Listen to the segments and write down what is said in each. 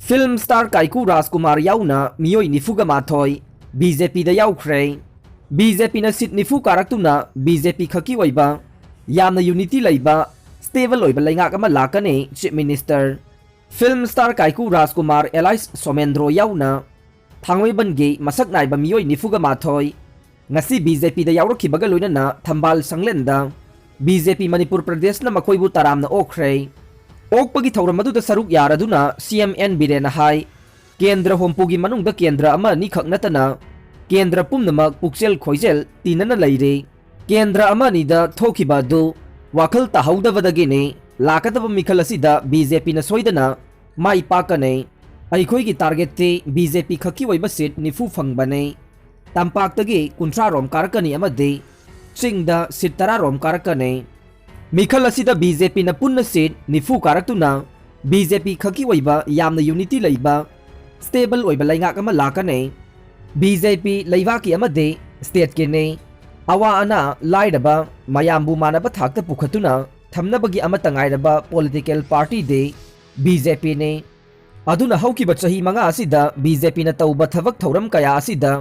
Film star Kaiku Rajkumar yauna miyoi nifuga mathoi BJP da Yaokhre. BJP na sit nifu karaktuna BJP khaki oiba yamna unity laiba stable oiba laingak ama lakane Chief Minister. Film star Kaiku Rajkumar Elias Somendro yauna thangoi bange masak naiba miyoi nifuga mathoi ngasi BJP da yaurakibaga loinana thambal sanglenda BJP Manipur Pradesh na makoibu taramna okhre. ओकपगी थौरम मदुदा सरुक यारदुना CMN बिरेना high केंद्र होमपुगी मनुंगदा केंद्र अमा नि खक नतना केंद्र पुमनमक पुक्सेल खोइजेल तीनना लैरे केंद्र अमा निदा थोखिबा दु वाखल ताहौदबदगिने लाकदब मिखल असिदा BJP न सोइदना माई पाकने अइखोइगी टारगेट ते BJP खकी वइबा सीट निफु फंगबने तंपाक्तगी कुंट्रा रोम कारकनी अमदे चिंगदा सीट 10 रोम कारकने मिखल असिदा BJP न पुन्न सीट निफु कारक्तुना BJP खकी वइबा यामना यूनिटी लैबा स्टेबल वइबा लाइंगाक अमा लाकने BJP लैवाकी अमदे स्टेट केने अवा अना लाइडबा मयामबु मानबा थाक्ता पुखतुना थमनबगी अमा तंगाइरबा पॉलिटिकल पार्टी दे BJP ने अदुना हौकिबा चही मंगा असिदा BJP न तौबा थबक थौरम कया असिदा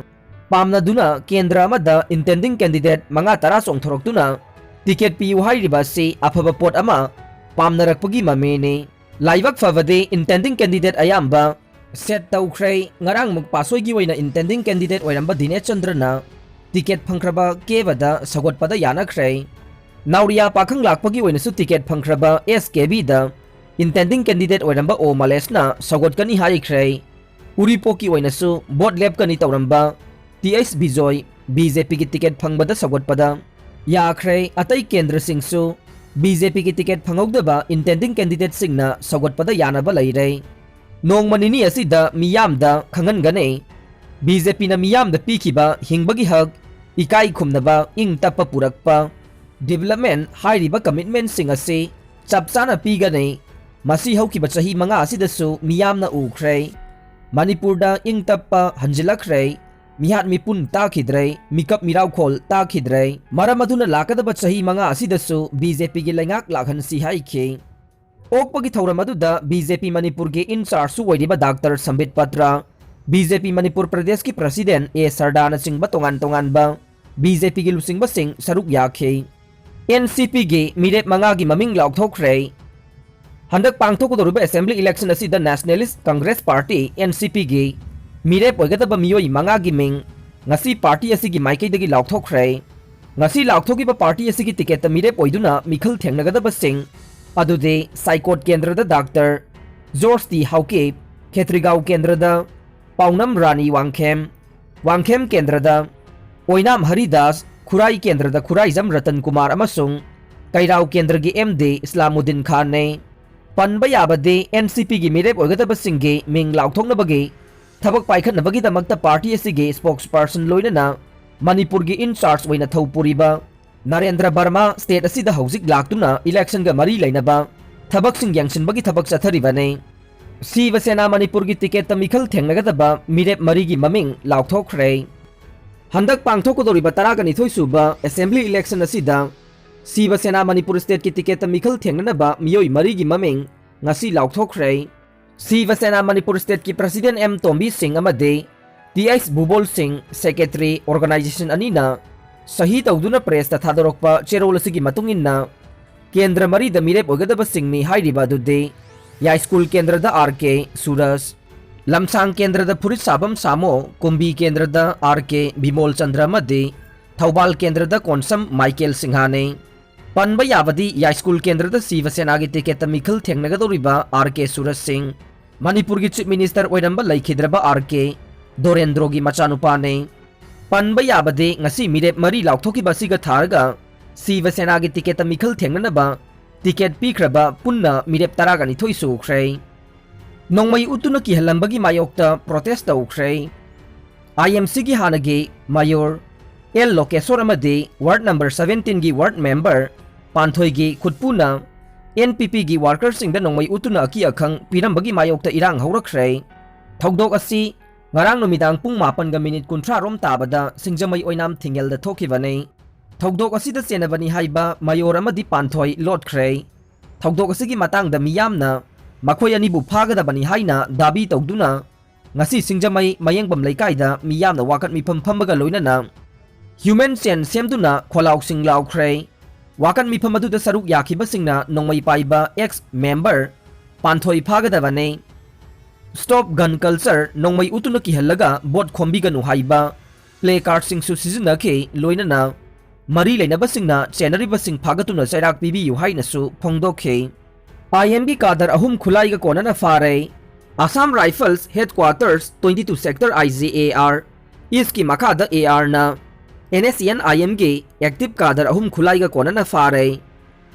पामनादुना केंद्र अमदा इंटेंडिंग कैंडिडेट मंगा तरा सोंथोरक्तुना टिकेट पीयू हाइरिबा से अफब पोट अमा पामनरकपगी ममेने लाइवक फवदे इंटेंडिंग कैंडिडेट अयाम्बा सेट तौख्रे ngarang muk pasoigi oina intending candidate ओइरंबा दिनेश चंद्रना टिकेट फंख्रबा केवदा सगोटपदा यानाख्रे नाउरिया पाखंग लाकपगी ओइनसु टिकेट फंख्रबा SKB दा इंटेंडिंग कैंडिडेट ओइरंबा ओ मलेसना सगोटकनी हाइख्रे उरिपोकी ओइनसु बोट लेपकनी तौरंबा TS बिजोय BJP की टिकेट फंगबदा सगोटपदा याख्रे अतई केंद्र सिंहसु BJP की टिकेट फंगौदबा इंटेंडिंग कैंडिडेट सिंहना सगोटपदा यानबा लैरे नोंगमनिनी असिदा मियामदा खंगनगने BJP न मियामदा पीखिबा हिंगबगी हक इकाई खुमनबा इंग तप्पा पुरकपा डेवलपमेंट हाइरिबा कमिटमेंट सिंह असे चपचाना पीगने मसी हौकिबा चही मंगा असिदसु मियामना उख्रे मणिपुरदा इंग तप्पा हंजिलख्रे मिहात मिपुन ताखिद्रे मिकप मिराउखोल ताखिद्रे मरम अदुना लाकदबा चही मंगा असिदसु BJP गी लैंगाक लाखनसी हाइखे ओकपगी थौरम अदुदा BJP मणिपुर गे इंचार्ज सु ओइरिबा डॉक्टर संबित पत्रा BJP मणिपुर प्रदेश की प्रेसिडेंट ए सरदाना सिंह तोंगान तोंगानबा BJP गी लुसिंगबा सिंह सरुक याखे NCP गे मिरेट मंगा गी ममिंग लाउथोख्रे हंदक पांगथोकदोरुबा असेंबली इलेक्शन असिदा नेशनलिस्ट कांग्रेस पार्टी NCP गे मिरेप ओइगदबा मियोई मंगा गी मिंग ngasi party asigi maikaidagi laukthokre ngasi laukhthokiba party asigi ticket मिरेप ओइदुना मिखल थेंगनगदबा सिंह अदुदे साइकोट केंद्रदा डॉक्टर जॉर्ज टी हाउके खेत्रिगांव केंद्रदा पाउनम रानी वांगखेम केंद्रदा ओइनाम हरिदास खुराई केंद्रदा खुराइजम रतन कुमार अमसुंग कैराव केंद्र गी MD इस्लामुद्दीन खान ने पनबा याबदे NCP गी मिरेप ओइगदबा सिंगे मिंग लाउथोकनबगे थबक पाइखनबगीदमक्ता पार्टी असिगे स्पोक्सपर्सन लोइनना मणिपुर गी इंचार्ज ओइना थौपुरिबा नरेंद्र वर्मा स्टेट असिदा हौजिक लाक्तुना इलेक्शन गा मरी लैनबा थबक सिंग यांगसिनबगी थबक चथरिबने शिवसेना मणिपुर गी टिकेट मिखल थेंगनगदबा मिरेप मरी गी ममिंग लाउथोख्रे हंदक पांगथोकदोरिबा 12 सुबा असेंबली इलेक्शन असिदा शिवसेना मणिपुर स्टेट की टिकेट मिखल थेंगनबा मियोई मरी गी ममिंग ngasi लाउथोख्रे शिवसेना मणिपुर स्टेट की प्रेसिडेंट M तोम्बी सिंह अमदे TS Bubol Singh secretary organisation अनीना सही तौदुना प्रेस थादोरक्पा चेरोल असिगी मतुंगिन्ना केंद्र मरी द मिरेप ओगदबा सिंह मी हाइरिबा दुदे या स्कूल केंद्र द RK सूरज लमसांग केंद्र द फुरित साबम सामो कुंभी केंद्र द RK बिमोल चंद्र मदे थौबाल केंद्र द कोनसम माइकेल सिंहाने पनबा याबदी या स्कूल केंद्र द शिवसेना गी टिकेट मिखल थेंगनगदोरिबा RK सूरज सिंह मणिपुर की चीफ मिनिस्टर ओइरंबा लैखिद्रबा RK दोरेंद्रो गी मचानुपाने पनबा याबदे ngasi मिरेप मरी लाउथोकिबा सिगा थारगा शिवसेना गी टिकेट मिखल थेंगनबा टिकेट पीख्रबा पुन्ना मिरेप 12 सुख्रे नोंमई उतुना की हलंबगी मायोक्ता प्रोटेस्ट तौख्रे IMC की हानगे मायोर L लोकेश्वर अमदे वार्ड नंबर 17 गी वार्ड मेंबर पांथोई गी खुदपुना NPP गी वर्कर सिंह नोंमई उतुना की अखंग पीरंबगी मायोक्ता इरांग हौरख्रे थौदोक असि ngarang numidang pung 8:30 rom tabada singjamai oinam thingel da thokibane thokdok asida chenabani haiba mayor amadi panthoi lotkhre thokdok asigi matang da miyamna ꯃꯈꯣꯏ ꯑꯅꯤꯕꯨ ꯐꯥꯒꯗꯕꯅꯤ ꯍꯥꯏꯅ ꯗꯥꯕꯤ ꯇꯧꯗꯨꯅ ꯉꯁꯤ ꯁꯤꯡꯖꯃꯩ ꯃꯌꯦꯡꯕꯝ ꯂꯩꯀꯥꯏꯗ ꯃꯤꯌꯥꯝꯅ ꯋꯥꯀꯠ ꯃꯤꯐꯝ ꯐꯝꯕꯒ ꯂꯣꯏꯅꯅ ꯍ꯭ꯌꯨꯃꯦꯟ ꯆꯦꯟ ꯁꯦꯝꯗꯨꯅ ꯈꯣꯜꯂꯥꯎꯁꯤꯡ ꯂꯥꯎꯈ꯭ꯔꯦ꯫ ꯋꯥꯀꯠ ꯃꯤꯐꯝ ꯑꯗꯨꯗ ꯁꯔꯨꯛ ꯌꯥꯈꯤꯕꯁꯤꯡꯅ ꯅꯣꯡꯃꯩ ꯄꯥꯏꯕ ꯑꯦꯛꯁ ꯃꯦꯝꯕꯔ ꯄꯥꯟꯊꯣꯏ ꯐꯥꯒꯗꯕꯅꯤ, ꯁ꯭ꯇꯣꯞ ꯒꯟ ꯀꯜꯆꯔ ꯅꯣꯡꯃꯩ ꯎꯇꯨꯅ ꯀꯤꯍꯜꯂꯒ ꯕꯣꯠ ꯈꯣꯝꯕꯤꯒꯅꯨ ꯍꯥꯏꯕ ꯄ꯭ꯂꯦ ꯀꯥꯔꯗꯁꯤꯡꯁꯨ ꯁꯤꯖꯤꯟꯅꯈꯤ, ꯂꯣꯏꯅꯅ ꯃꯔꯤ ꯂꯩꯅꯕꯁꯤꯡꯅ ꯆꯦꯟꯅꯔꯤꯕꯁꯤꯡ ꯐꯥꯒꯠꯇꯨꯅ ꯆꯩꯔꯥꯛ ꯄꯤꯕꯤꯌꯨ ꯍꯥꯏꯅꯁꯨ ꯐꯣꯡꯗꯣꯛꯈꯤ꯫ IMꯒꯤ ꯀꯥꯗꯔ ꯑꯍꯨꯝ ꯈꯨꯠꯂꯥꯏꯒ ꯀꯣꯟꯅꯅ ꯐꯥꯔꯦ꯫ Assam rifles headquarters 22 sector IJAR ꯏꯁꯀꯤ ꯃꯈꯥꯗ ARꯅ NSCN-IMꯒꯤ ꯑꯦꯛꯇꯤꯕ ꯀꯥꯗꯔ ꯑꯍꯨꯝ ꯈꯨꯠꯂꯥꯏꯒ ꯀꯣꯟꯅꯅ ꯐꯥꯔꯦ꯫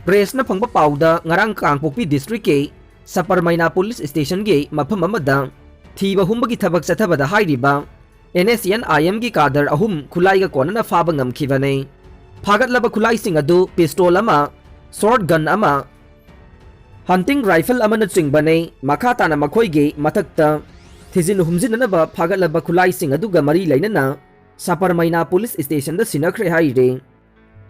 ꯄ꯭ꯔꯦꯁꯅ ꯐꯪꯕ ꯄꯥꯎꯗ ꯉꯔꯥꯡ ꯀꯥꯡꯄꯣꯛꯄꯤ ꯗꯤꯁꯇ꯭ꯔꯤꯛꯀꯤ ꯁꯄꯔꯃꯩꯅꯥ ꯄꯨꯂꯤꯁ ꯁ꯭ꯇꯦꯁꯟꯒꯤ ꯃꯐꯝ ꯑꯃꯗ ꯊꯤꯕ ꯍꯨꯝꯕꯒꯤ ꯊꯕꯛ ꯆꯠꯊꯕꯗ ꯍꯥꯏꯔꯤꯕ NSCN-IMꯒꯤ ꯀꯥꯗꯔ ꯑꯍꯨꯝ ꯈꯨꯠꯂꯥꯏꯒ ꯀꯣꯟꯅꯅ ꯐꯥꯕ ꯉꯝꯈꯤꯕꯅꯤ꯫ ꯐꯥꯒꯠꯂꯕ ꯈꯨꯠꯂꯥꯏꯁꯤꯡ ꯑꯗꯨ ꯄꯤꯁꯇꯣꯜ ꯑꯃ, ꯁꯣꯔꯠ ꯒꯟ ꯑꯃ, ꯍꯟꯇꯤꯡ ꯔꯥꯏꯐꯜ ꯑꯃꯅꯆꯤꯡꯕꯅꯤ꯫ ꯃꯈꯥ ꯇꯥꯅ ꯃꯈꯣꯏꯒꯤ ꯃꯊꯛꯇ ꯊꯤꯖꯤꯟ ꯍꯨꯝꯖꯤꯟꯅꯅꯕ ꯐꯥꯒꯠꯂꯕ ꯈꯨꯠꯂꯥꯏꯁꯤꯡ ꯑꯗꯨꯒ ꯃꯔꯤ ꯂꯩꯅꯅ ꯁꯄꯔꯃꯩꯅꯥ ꯄꯨꯂꯤꯁ ꯁ꯭ꯇꯦꯁꯟꯗ ꯁꯤꯟꯅꯈ꯭ꯔꯦ ꯍꯥꯏꯔꯤ꯫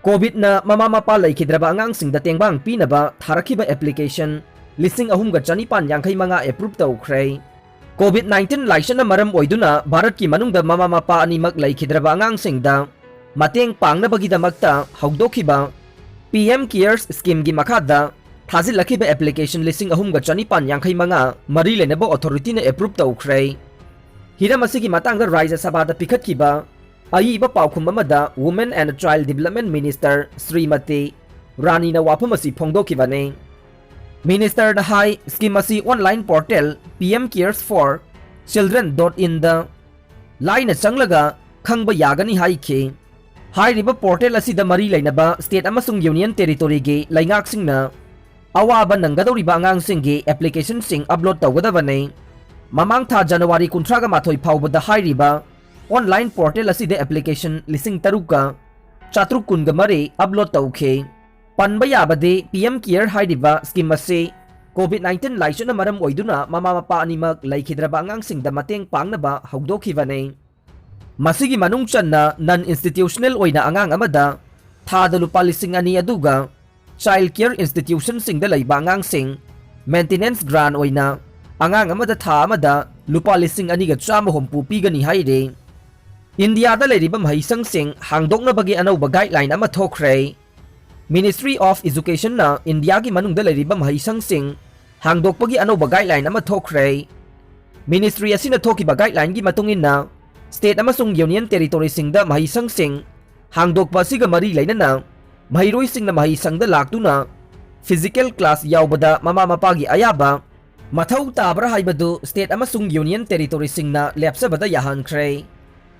ꯀꯣꯚꯤꯗꯅ ꯃꯃꯥ ꯃꯄꯥ ꯂꯩꯈꯤꯗ꯭ꯔꯕ ꯑꯉꯥꯡꯁꯤꯡꯗ ꯇꯦꯡꯕꯥꯡ ꯄꯤꯅꯕ ꯊꯥꯔꯛꯈꯤꯕ ꯑꯦꯄ꯭ꯂꯤꯀꯦꯁꯟ 3,495 ꯑꯦꯄ꯭ꯔꯨꯞ ꯇꯧꯈ꯭ꯔꯦ꯫ ꯀꯣꯚꯤꯗ-19 ꯂꯥꯏꯆꯠꯅ ꯃꯔꯝ ꯑꯣꯏꯗꯨꯅ ꯚꯥꯔꯠꯀꯤ ꯃꯅꯨꯡꯗ ꯃꯃꯥ ꯃꯄꯥ ꯑꯅꯤꯃꯛ ꯂꯩꯈꯤꯗ꯭ꯔꯕ ꯑꯉꯥꯡꯁꯤꯡꯗ ꯃꯇꯦꯡ ꯄꯥꯡꯅꯕꯒꯤꯗꯃꯛꯇ ꯍꯧꯗꯣꯛꯈꯤꯕ PM ꯀꯤꯌꯔꯁ ꯁ꯭ꯀꯤꯝꯒꯤ ꯃꯈꯥꯗ ꯊꯥꯖꯤꯜꯂꯛꯈꯤꯕ ꯑꯦꯄ꯭ꯂꯤꯀꯦꯁꯟ 3,495 ꯃꯔꯤ ꯂꯩꯅꯕ ꯑꯣꯊꯣꯔꯤꯇꯤꯅ ꯑꯦꯄ꯭ꯔꯨꯞ ꯇꯧꯈ꯭ꯔꯦ꯫ ꯍꯤꯔꯝ ꯑꯁꯤꯒꯤ ꯃꯇꯥꯡꯗ ꯔꯥꯖ꯭ꯌ ꯁꯚꯥꯗ ꯄꯤꯈꯠꯈꯤꯕ ꯑꯏꯕ ꯄꯥꯎꯈꯨꯝ ꯑꯃꯗ women and child development minister Shrimati ꯔꯥꯅꯤꯅ ꯋꯥꯐꯝ ꯑꯁꯤ ꯐꯣꯡꯗꯣꯛꯈꯤꯕꯅꯤ꯫ ꯃꯤꯅꯤꯁꯇꯔꯅ ꯍꯥꯏ ꯁ꯭ꯀꯤꯝ ꯑꯁꯤ online portal PM Cares for Children.in ꯗ ꯂꯥꯏꯅ ꯆꯪꯂꯒ ꯈꯪꯕ ꯌꯥꯒꯅꯤ ꯍꯥꯏꯈꯤ꯫ ꯍꯥꯏꯔꯤꯕ ꯄꯣꯔꯇꯦꯜ ꯑꯁꯤꯗ ꯃꯔꯤ ꯂꯩꯅꯕ ꯁ꯭ꯇꯦꯠ ꯑꯃꯁꯨꯡ ꯌꯨꯅꯤꯌꯟ ꯇꯦꯔꯤꯇꯣꯔꯤꯒꯤ ꯂꯩꯉꯥꯛꯁꯤꯡꯅ ꯑꯋꯥꯕ ꯅꯪꯒꯗꯧꯔꯤꯕ ꯑꯉꯥꯡꯁꯤꯡꯒꯤ ꯑꯦꯄ꯭ꯂꯤꯀꯦꯁꯟꯁꯤꯡ ꯑꯞꯂꯣꯗ ꯇꯧꯒꯗꯕꯅꯤ꯫ ꯃꯃꯥꯡ ꯊꯥ ꯖꯅꯋꯥꯔꯤ 31 ꯐꯥꯎꯕꯗ ꯍꯥꯏꯔꯤꯕ ꯑꯣꯟꯂꯥꯏꯟ ꯄꯣꯔꯇꯦꯜ ꯑꯁꯤꯗ ꯑꯦꯄ꯭ꯂꯤꯀꯦꯁꯟ 3,693 ꯑꯞꯂꯣꯗ ꯇꯧꯈꯤ꯫ ꯄꯟꯕ ꯌꯥꯕꯗꯤ PM ꯀꯤꯌꯔ ꯍꯥꯏꯔꯤꯕ ꯁ꯭ꯀꯤꯝ ꯑꯁꯤ ꯀꯣꯚꯤꯗ-19 ꯂꯥꯏꯆꯠꯅ ꯃꯔꯝ ꯑꯣꯏꯗꯨꯅ ꯃꯃꯥ ꯃꯄꯥ ꯑꯅꯤꯃꯛ ꯂꯩꯈꯤꯗ꯭ꯔꯕ ꯑꯉꯥꯡꯁꯤꯡꯗ ꯃꯇꯦꯡ ꯄꯥꯡꯅꯕ ꯍꯧꯗꯣꯛꯈꯤꯕꯅꯤ꯫ ꯃꯁꯤꯒꯤ ꯃꯅꯨꯡ ꯆꯟꯅ ꯅꯟ ꯏꯟꯁꯇꯤꯇ꯭ꯌꯨꯁꯅꯦꯜ ꯑꯣꯏꯅ ꯑꯉꯥꯡ ꯑꯃꯗ ꯊꯥꯗ ꯂꯨꯄꯥ 2,000 ꯑꯗꯨꯒ ꯆꯥꯏꯜꯗ ꯀꯤꯌꯔ ꯏꯟꯁꯇꯤꯇ꯭ꯌꯨꯁꯟꯁꯤꯡꯗ ꯂꯩꯕ ꯑꯉꯥꯡꯁꯤꯡ ꯃꯦꯟꯇꯦꯅꯦꯟꯁ ꯒ꯭ꯔꯥꯟ ꯑꯣꯏꯅ ꯑꯉꯥꯡ ꯑꯃꯗ ꯊꯥ ꯑꯃꯗ ꯂꯨꯄꯥ 2,190 ꯄꯤꯒꯅꯤ ꯍꯥꯏꯔꯤ꯫ ꯏꯟꯗꯤꯌꯥꯗ ꯂꯩꯔꯤꯕ ꯃꯍꯩꯁꯪꯁꯤꯡ ꯍꯥꯡꯗꯣꯛꯅꯕꯒꯤ ꯑꯅꯧꯕ ꯒꯥꯏꯗꯂꯥꯏꯟ ꯑꯃ ꯊꯣꯛꯈ꯭ꯔꯦ꯫ ꯃꯤꯅꯤꯁꯇ꯭ꯔꯤ ꯑꯣꯐ ꯏꯖꯨꯀꯦꯁꯟꯅ ꯏꯟꯗꯤꯌꯥꯒꯤ ꯃꯅꯨꯡꯗ ꯂꯩꯔꯤꯕ ꯃꯍꯩꯁꯪꯁꯤꯡ ꯍꯥꯡꯗꯣꯛꯄꯒꯤ ꯑꯅꯧꯕ ꯒꯥꯏꯗꯂꯥꯏꯟ ꯑꯃ ꯊꯣꯛꯈ꯭ꯔꯦ꯫ ꯃꯤꯅꯤꯁꯇ꯭ꯔꯤ ꯑꯁꯤꯅ ꯊꯣꯛꯈꯤꯕ ꯒꯥꯏꯗꯂꯥꯏꯟꯒꯤ ꯃꯇꯨꯡ ꯏꯟꯅ ꯁ꯭ꯇꯦꯠ ꯑꯃꯁꯨꯡ ꯌꯨꯅꯤꯌꯟ ꯇꯦꯔꯤꯇꯣꯔꯤꯁꯤꯡꯗ ꯃꯍꯩꯁꯪꯁꯤꯡ ꯍꯥꯡꯗꯣꯛꯄ ꯑꯁꯤꯒ ꯃꯔꯤ ꯂꯩꯅꯅ ꯃꯍꯩꯔꯣꯏꯁꯤꯡꯅ ꯃꯍꯩꯁꯪꯗ ꯂꯥꯛꯇꯨꯅ ꯐꯤꯖꯤꯀꯦꯜ ꯀ꯭ꯂꯥꯁ ꯌꯥꯎꯕꯗ ꯃꯃꯥ ꯃꯄꯥꯒꯤ ꯑꯌꯥꯕ ꯃꯊꯧ ꯇꯥꯕ꯭ꯔꯥ ꯍꯥꯏꯕꯗꯨ ꯁ꯭ꯇꯦꯠ ꯑꯃꯁꯨꯡ ꯌꯨꯅꯤꯌꯟ ꯇꯦꯔꯤꯇꯣꯔꯤꯁꯤꯡꯅ ꯂꯦꯞꯆꯕꯗ ꯌꯥꯍꯟꯈ꯭ꯔꯦ꯫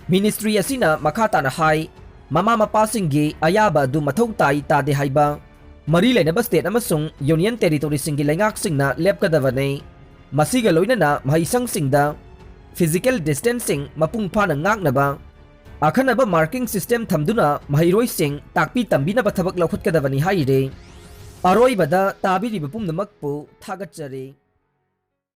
ꯃꯤꯅꯤꯁꯇ꯭ꯔꯤ ꯑꯁꯤꯅ ꯃꯈꯥ ꯇꯥꯅ ꯍꯥꯏ ꯃꯃꯥ ꯃꯄꯥꯁꯤꯡꯒꯤ ꯑꯌꯥꯕ ꯑꯗꯨ ꯃꯊꯧ ꯇꯥꯏ ꯇꯥꯗꯦ ꯍꯥꯏꯕ ꯃꯔꯤ ꯂꯩꯅꯕ ꯁ꯭ꯇꯦꯠ ꯑꯃꯁꯨꯡ ꯌꯨꯅꯤꯌꯟ ꯇꯦꯔꯤꯇꯣꯔꯤꯁꯤꯡꯒꯤ ꯂꯩꯉꯥꯛꯁꯤꯡꯅ ꯂꯦꯞꯀꯗꯕꯅꯤ꯫ ꯃꯁꯤꯒ ꯂꯣꯏꯅꯅ ꯃꯍꯩꯁꯪꯁꯤꯡꯗ ꯐꯤꯖꯤꯀꯦꯜ ꯗꯤꯁꯇꯦꯟꯁꯤꯡ ꯃꯄꯨꯡ ꯐꯥꯅ ꯉꯥꯛꯅꯕ ꯑꯈꯟꯅꯕ ꯃꯥꯔꯀꯤꯡ ꯁꯤꯁꯇꯦꯝ ꯊꯝꯗꯨꯅ ꯃꯍꯩꯔꯣꯏꯁꯤꯡ ꯇꯥꯛꯄꯤ ꯇꯝꯕꯤꯅꯕ ꯊꯕꯛ ꯂꯧꯈꯠꯀꯗꯕꯅꯤ ꯍꯥꯏꯔꯤ꯫ ꯑꯔꯣꯏꯕꯗ ꯇꯥꯕꯤꯔꯤꯕ ꯄꯨꯝꯅꯃꯛꯄꯨ ꯊꯥꯒꯠꯆꯔꯤ꯫